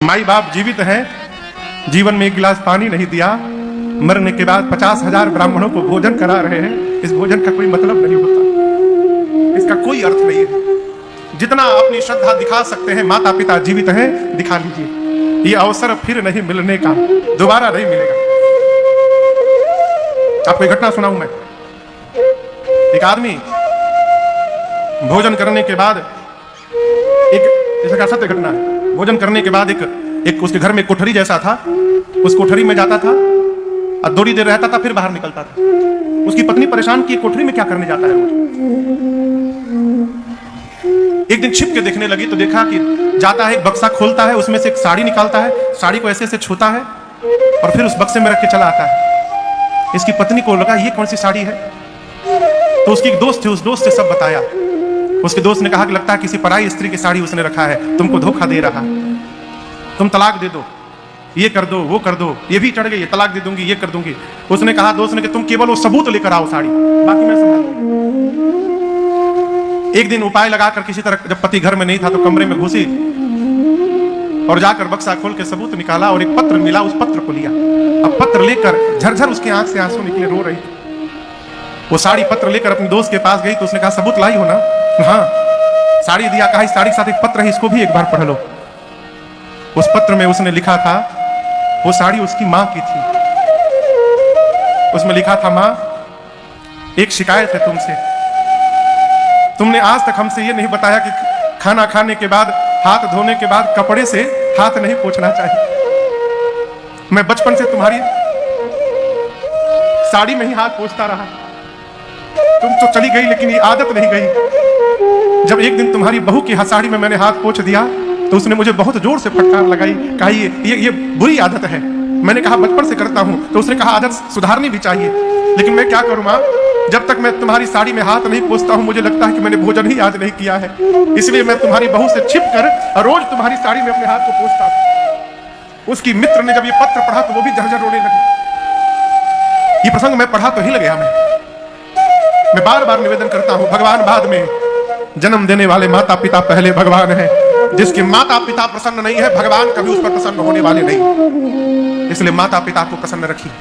माई बाप जीवित हैं, जीवन में एक गिलास पानी नहीं दिया, मरने के बाद 50,000 ब्राह्मणों को भोजन करा रहे हैं। इस भोजन का कोई मतलब नहीं होता, इसका कोई अर्थ नहीं है। जितना अपनी श्रद्धा दिखा सकते हैं, माता पिता जीवित हैं, दिखा लीजिए। ये अवसर फिर नहीं मिलने का, दोबारा नहीं मिलेगा। आपको एक घटना सुनाऊं मैं। एक आदमी भोजन करने के बाद, एक इसका सत्य घटना है, भोजन करने के बाद एक उसके घर में कोठरी जैसा था, उस कोठरी में जाता था और थोड़ी देर रहता था, फिर बाहर निकलता था। उसकी पत्नी परेशान की, कोठरी में क्या करने जाता है रोज। एक दिन छिप के देखने लगी तो देखा कि जाता है, एक बक्सा खोलता है, उसमें से एक साड़ी निकालता है, साड़ी को ऐसे ऐसे छूता है और फिर उस बक्से में रख के चला आता है। इसकी पत्नी को लगा ये कौन सी साड़ी है, तो उसकी एक दोस्त थे, उस दोस्त से सब बताया। उसके दोस्त ने कहा कि लगता है किसी पराई स्त्री की साड़ी उसने रखा है, तुमको धोखा दे रहा, तुम तलाक दे दो, ये कर दो, वो कर दो। ये भी चढ़ गई, तलाक दे दूंगी, ये कर दूंगी। उसने कहा, दोस्त ने, कि तुम केवल वो सबूत लेकर आओ साड़ी, बाकी मैं संभाल लूंगी। एक दिन उपाय लगाकर किसी तरह, जब पति घर में नहीं था तो कमरे में घुसी और जाकर बक्सा खोल के सबूत निकाला और एक पत्र मिला, उस पत्र को लिया। अब पत्र लेकर झरझर उसकी आंख से आंसू निकले, रो रही थी। वो साड़ी पत्र लेकर अपने दोस्त के पास गई तो उसने कहा, सबूत लाई हो ना? हाँ। साड़ी दिया, कहा इस साड़ी के साथ एक पत्र है, इसको भी एक बार पढ़ लो। उस पत्र में उसने लिखा था, वो साड़ी उसकी मां की थी। उसमें लिखा था, मां एक शिकायत है तुमसे, तुमने आज तक हमसे ये नहीं बताया कि खाना खाने के बाद, हाथ धोने के बाद कपड़े से हाथ नहीं पोंछना चाहिए। मैं बचपन से तुम्हारी साड़ी में ही हाथ पोंछता रहा, तुम तो चली गई लेकिन ये आदत नहीं गई। जब एक दिन तुम्हारी बहू की साड़ी में मैंने हाथ पोंछ दिया तो उसने मुझे बहुत जोर से फटकार लगाई, कहा ये बुरी आदत है। मैंने कहा बचपन से करता हूं, तो उसने कहा आदत सुधारनी भी चाहिए, लेकिन मैं क्या करूं मां, जब तक मैं तुम्हारी साड़ी में हाथ नहीं पोंछता हूं मुझे लगता है कि मैंने भोजन ही आज नहीं किया है, इसलिए मैं तुम्हारी बहू से छिप कर रोज तुम्हारी साड़ी में अपने हाथ को पोंछता हूं। उसकी मित्र ने जब ये पत्र पढ़ा तो वो भी झरझर रोने लगी। ये प्रसंग मैं पढ़ा तो हिल गया। मैं बार बार निवेदन करता हूं, भगवान बाद में, जन्म देने वाले माता पिता पहले भगवान है। जिसके माता पिता प्रसन्न नहीं है, भगवान कभी उस पर प्रसन्न होने वाले नहीं। इसलिए माता पिता को प्रसन्न रखिए।